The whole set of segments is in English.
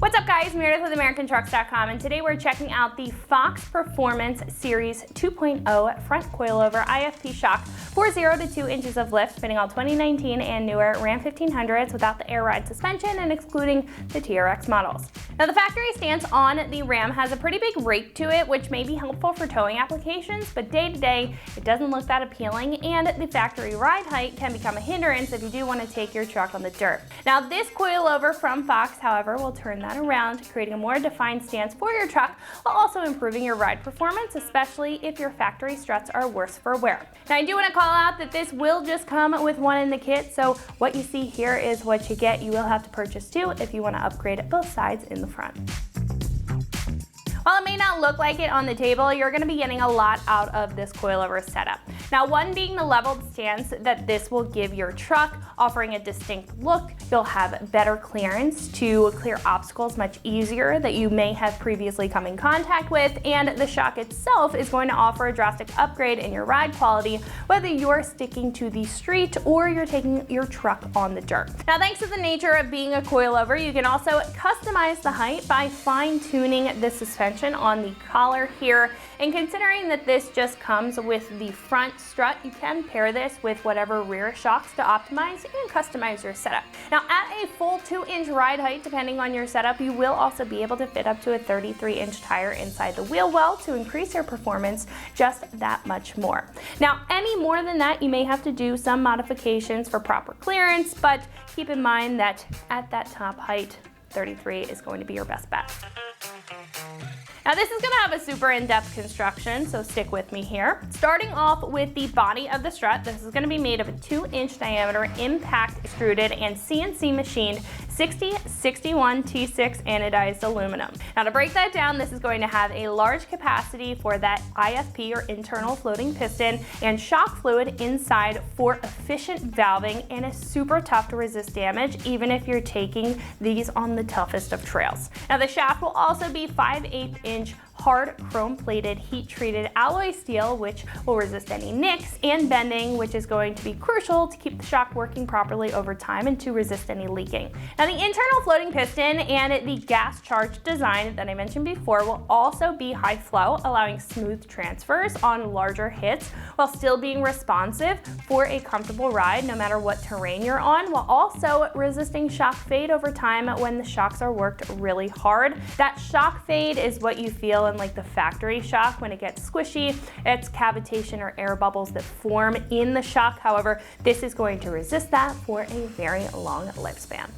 What's up guys, Meredith with AmericanTrucks.com, and today we're checking out the Fox Performance Series 2.0 front coilover IFP shock for 0 to 2 inches of lift, fitting all 2019 and newer Ram 1500s without the air ride suspension and excluding the TRX models. Now the factory stance on the Ram has a pretty big rake to it, which may be helpful for towing applications, but day to day it doesn't look that appealing, and the factory ride height can become a hindrance if you do want to take your truck on the dirt. Now this coilover from Fox, however, will turn that around, creating a more defined stance for your truck while also improving your ride performance, especially if your factory struts are worse for wear. Now I do want to call out that this will just come with one in the kit, so what you see here is what you get. You will have to purchase two if you want to upgrade both sides in the front. While it may not look like it on the table, you're going to be getting a lot out of this coilover setup. Now, one being the leveled stance that this will give your truck, offering a distinct look. You'll have better clearance to clear obstacles much easier that you may have previously come in contact with, and the shock itself is going to offer a drastic upgrade in your ride quality, whether you're sticking to the street or you're taking your truck on the dirt. Now, thanks to the nature of being a coilover, you can also customize the height by fine-tuning the suspension on the collar here, and considering that this just comes with the front strut, you can pair this with whatever rear shocks to optimize and customize your setup. Now at a full 2-inch ride height, depending on your setup, you will also be able to fit up to a 33-inch tire inside the wheel well to increase your performance just that much more. Now any more than that, you may have to do some modifications for proper clearance, but keep in mind that at that top height, 33 is going to be your best bet. Now this is going to have a super in-depth construction, so stick with me here. Starting off with the body of the strut, this is going to be made of a 2-inch diameter impact extruded and CNC machined 6061 T6 anodized aluminum. Now to break that down, this is going to have a large capacity for that IFP or internal floating piston and shock fluid inside for efficient valving, and is super tough to resist damage even if you're taking these on the toughest of trails. Now the shaft will also be 5/8-inch hard chrome-plated heat-treated alloy steel, which will resist any nicks and bending, which is going to be crucial to keep the shock working properly over time and to resist any leaking. Now the internal floating piston and the gas-charged design that I mentioned before will also be high flow, allowing smooth transfers on larger hits while still being responsive for a comfortable ride no matter what terrain you're on, while also resisting shock fade over time when the shocks are worked really hard. That shock fade is what you feel in like the factory shock when it gets squishy. It's cavitation or air bubbles that form in the shock. However, this is going to resist that for a very long lifespan.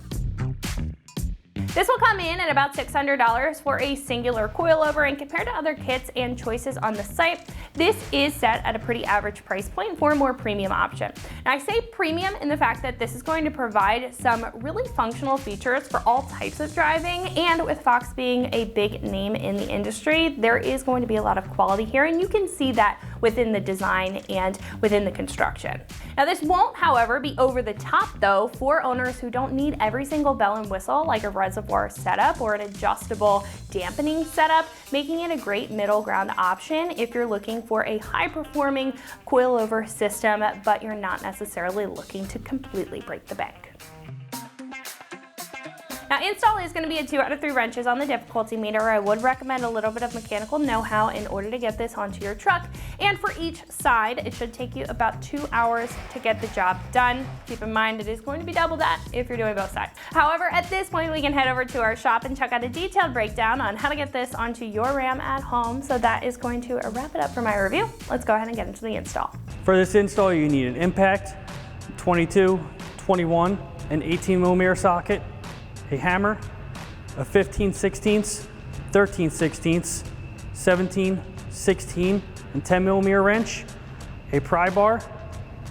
This will come in at about $600 for a singular coilover, and compared to other kits and choices on the site, this is set at a pretty average price point for a more premium option. Now I say premium in the fact that this is going to provide some really functional features for all types of driving, and with Fox being a big name in the industry, there is going to be a lot of quality here, and you can see that within the design and within the construction. Now this won't, however, be over the top though for owners who don't need every single bell and whistle like a reservoir setup or an adjustable dampening setup, making it a great middle ground option if you're looking for a high-performing coilover system, but you're not necessarily looking to completely break the bank. Now install is going to be a 2 out of 3 wrenches on the difficulty meter. I would recommend a little bit of mechanical know-how in order to get this onto your truck, and for each side it should take you about 2 hours to get the job done. Keep in mind it is going to be double that if you're doing both sides. However, at this point we can head over to our shop and check out a detailed breakdown on how to get this onto your Ram at home. So that is going to wrap it up for my review. Let's go ahead and get into the install. For this install you need an impact, 22, 21, and 18mm socket, a hammer, a 15/16, 13/16, 17, 16, and 10mm wrench, a pry bar,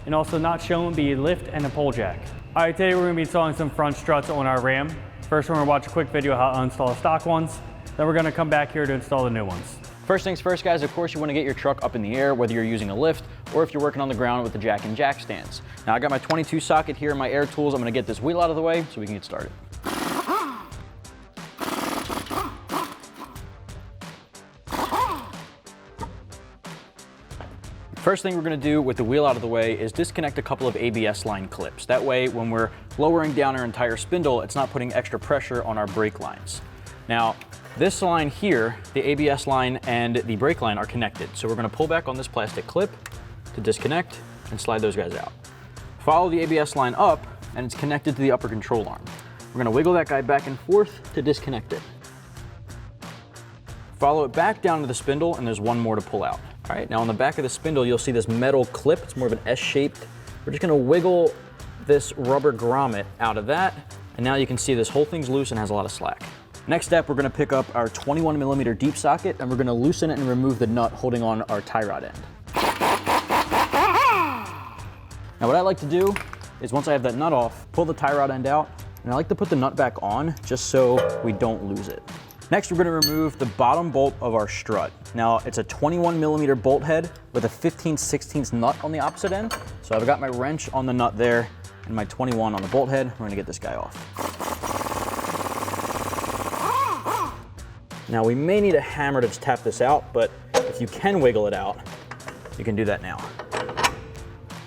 and also not shown be a lift and a pole jack. All right, today we're going to be installing some front struts on our Ram. First we're going to watch a quick video of how to install the stock ones, then we're going to come back here to install the new ones. First things first, guys, of course you want to get your truck up in the air, whether you're using a lift or if you're working on the ground with the jack and jack stands. Now I got my 22 socket here in my air tools. I'm going to get this wheel out of the way so we can get started. First thing we're going to do with the wheel out of the way is disconnect a couple of ABS line clips. That way when we're lowering down our entire spindle, it's not putting extra pressure on our brake lines. Now, this line here, the ABS line and the brake line are connected. So we're gonna pull back on this plastic clip to disconnect and slide those guys out. Follow the ABS line up and it's connected to the upper control arm. We're gonna wiggle that guy back and forth to disconnect it. Follow it back down to the spindle and there's one more to pull out. All right, now on the back of the spindle, you'll see this metal clip. It's more of an S-shaped. We're just gonna wiggle this rubber grommet out of that. And now you can see this whole thing's loose and has a lot of slack. Next step, we're gonna pick up our 21mm deep socket and we're gonna loosen it and remove the nut holding on our tie rod end. Now what I like to do is once I have that nut off, pull the tie rod end out, and I like to put the nut back on just so we don't lose it. Next, we're gonna remove the bottom bolt of our strut. Now, it's a 21mm bolt head with a 15/16 nut on the opposite end. So I've got my wrench on the nut there and my 21 on the bolt head. We're gonna get this guy off. Now, we may need a hammer to tap this out, but if you can wiggle it out, you can do that now.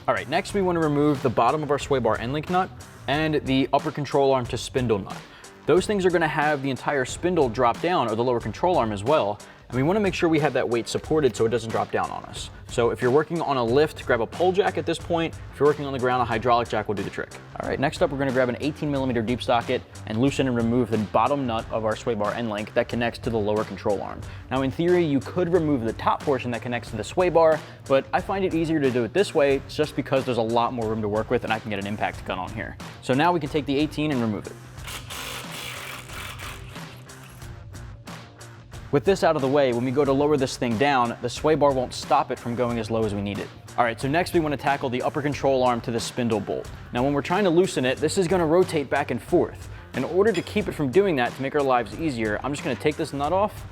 All right, next we wanna remove the bottom of our sway bar end link nut and the upper control arm to spindle nut. Those things are gonna have the entire spindle drop down, or the lower control arm as well, and we wanna make sure we have that weight supported so it doesn't drop down on us. So if you're working on a lift, grab a pole jack at this point. If you're working on the ground, a hydraulic jack will do the trick. All right, next up, we're gonna grab an 18mm deep socket and loosen and remove the bottom nut of our sway bar end link that connects to the lower control arm. Now, in theory, you could remove the top portion that connects to the sway bar, but I find it easier to do it this way just because there's a lot more room to work with and I can get an impact gun on here. So now we can take the 18 and remove it. With this out of the way, when we go to lower this thing down, the sway bar won't stop it from going as low as we need it. All right, so next we want to tackle the upper control arm to the spindle bolt. Now when we're trying to loosen it, this is going to rotate back and forth. In order to keep it from doing that, to make our lives easier, I'm just going to take this nut off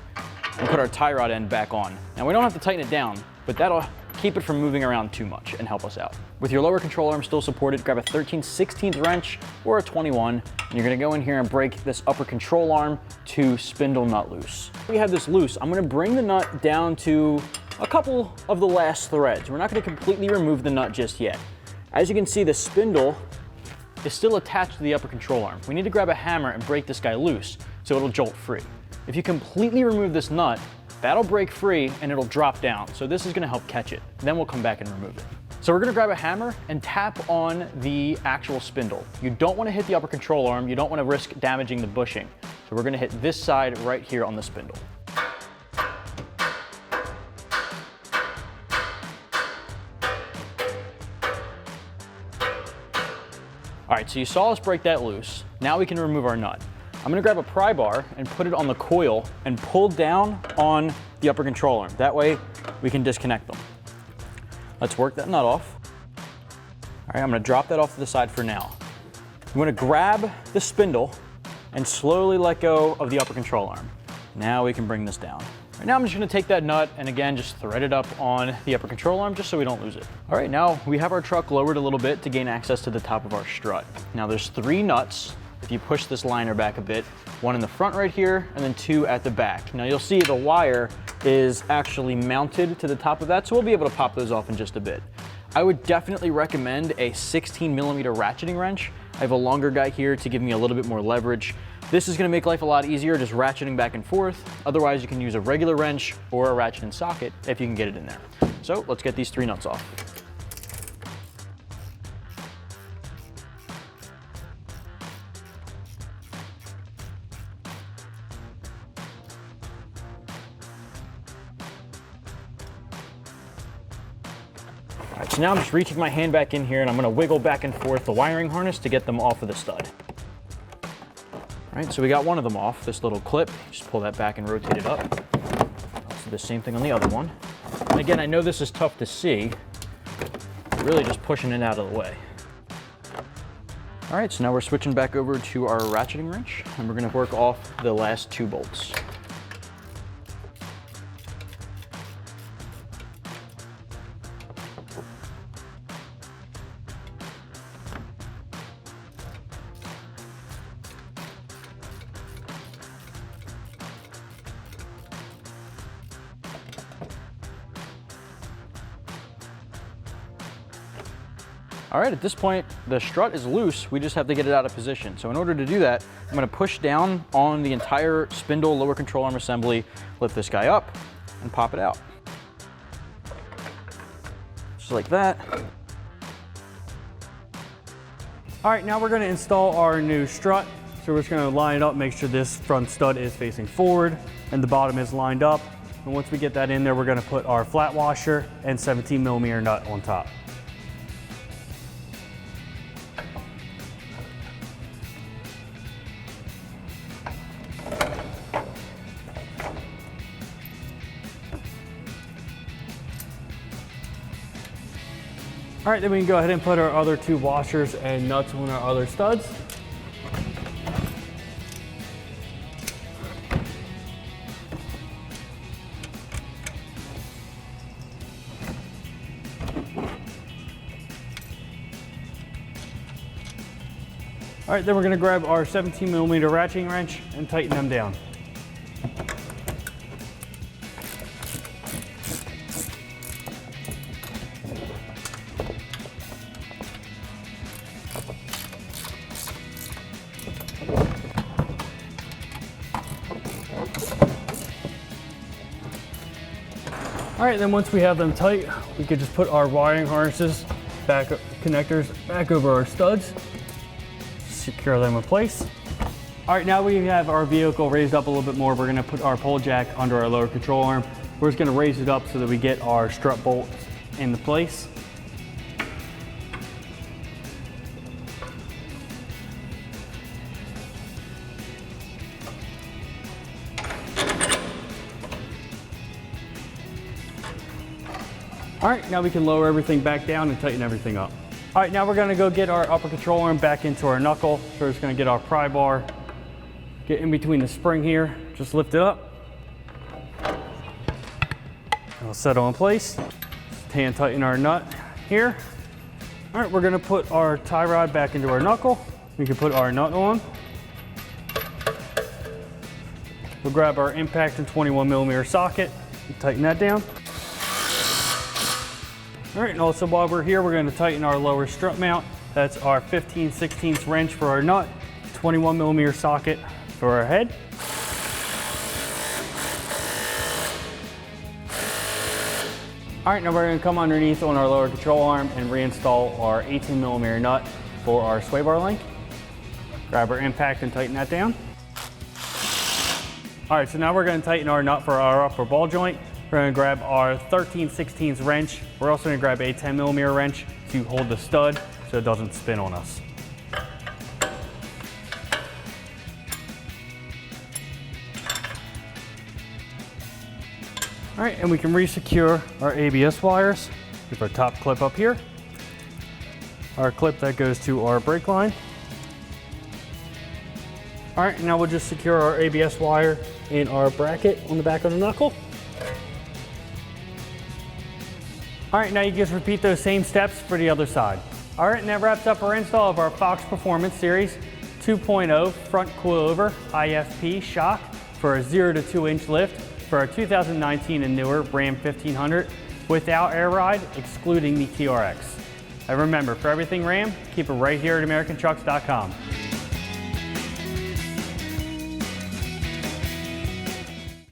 and put our tie rod end back on. Now we don't have to tighten it down, but that'll keep it from moving around too much and help us out. With your lower control arm still supported, grab a 13/16 wrench or a 21, and you're gonna go in here and break this upper control arm to spindle nut loose. We have this loose, I'm gonna bring the nut down to a couple of the last threads. We're not gonna completely remove the nut just yet. As you can see, the spindle is still attached to the upper control arm. We need to grab a hammer and break this guy loose so it'll jolt free. If you completely remove this nut, that'll break free and it'll drop down. So this is gonna help catch it. Then we'll come back and remove it. So we're gonna grab a hammer and tap on the actual spindle. You don't wanna hit the upper control arm. You don't wanna risk damaging the bushing. So we're gonna hit this side right here on the spindle. All right, so you saw us break that loose. Now we can remove our nut. I'm gonna grab a pry bar and put it on the coil and pull down on the upper control arm. That way we can disconnect them. Let's work that nut off. All right, I'm gonna drop that off to the side for now. You wanna grab the spindle and slowly let go of the upper control arm. Now we can bring this down. Right now I'm just gonna take that nut and again, just thread it up on the upper control arm just so we don't lose it. All right, now we have our truck lowered a little bit to gain access to the top of our strut. Now there's 3 nuts. If you push this liner back a bit, 1 in the front right here, and then 2 at the back. Now you'll see the wire is actually mounted to the top of that, so we'll be able to pop those off in just a bit. I would definitely recommend a 16mm ratcheting wrench. I have a longer guy here to give me a little bit more leverage. This is gonna make life a lot easier, just ratcheting back and forth. Otherwise, you can use a regular wrench or a ratchet and socket if you can get it in there. So let's get these 3 nuts off. All right, so now I'm just reaching my hand back in here and I'm gonna wiggle back and forth the wiring harness to get them off of the stud. All right, so we got one of them off, this little clip. Just pull that back and rotate it up. Let's do the same thing on the other one. And again, I know this is tough to see, really just pushing it out of the way. All right, so now we're switching back over to our ratcheting wrench and we're gonna work off the last 2 bolts. All right, at this point, the strut is loose. We just have to get it out of position. So in order to do that, I'm gonna push down on the entire spindle lower control arm assembly, lift this guy up, and pop it out. Just like that. All right, now we're gonna install our new strut. So we're just gonna line it up, make sure this front stud is facing forward and the bottom is lined up. And once we get that in there, we're gonna put our flat washer and 17mm nut on top. All right, then we can go ahead and put our other 2 washers and nuts on our other studs. All right, then we're gonna grab our 17mm ratcheting wrench and tighten them down. All right, then once we have them tight, we could just put our wiring harnesses connectors back over our studs, secure them in place. All right, now we have our vehicle raised up a little bit more. We're gonna put our pole jack under our lower control arm. We're just gonna raise it up so that we get our strut bolts into place. All right, now we can lower everything back down and tighten everything up. All right, now we're gonna go get our upper control arm back into our knuckle. So we're just gonna get our pry bar, get in between the spring here, just lift it up. It'll settle in place. Just hand tighten our nut here. All right, we're gonna put our tie rod back into our knuckle. We can put our nut on. We'll grab our impact and 21mm socket and tighten that down. All right, and also while we're here, we're gonna tighten our lower strut mount. That's our 15/16 wrench for our nut, 21mm socket for our head. All right, now we're gonna come underneath on our lower control arm and reinstall our 18mm nut for our sway bar link. Grab our impact and tighten that down. All right, so now we're gonna tighten our nut for our upper ball joint. We're gonna grab our 13/16 wrench. We're also gonna grab a 10mm wrench to hold the stud so it doesn't spin on us. All right, and we can re-secure our ABS wires with our top clip up here. Our clip that goes to our brake line. All right, now we'll just secure our ABS wire in our bracket on the back of the knuckle. All right, now you just repeat those same steps for the other side. All right, and that wraps up our install of our Fox Performance Series 2.0 front coilover IFP shock for a 0 to 2 inch lift for our 2019 and newer Ram 1500 without air ride, excluding the TRX. And remember, for everything Ram, keep it right here at AmericanTrucks.com.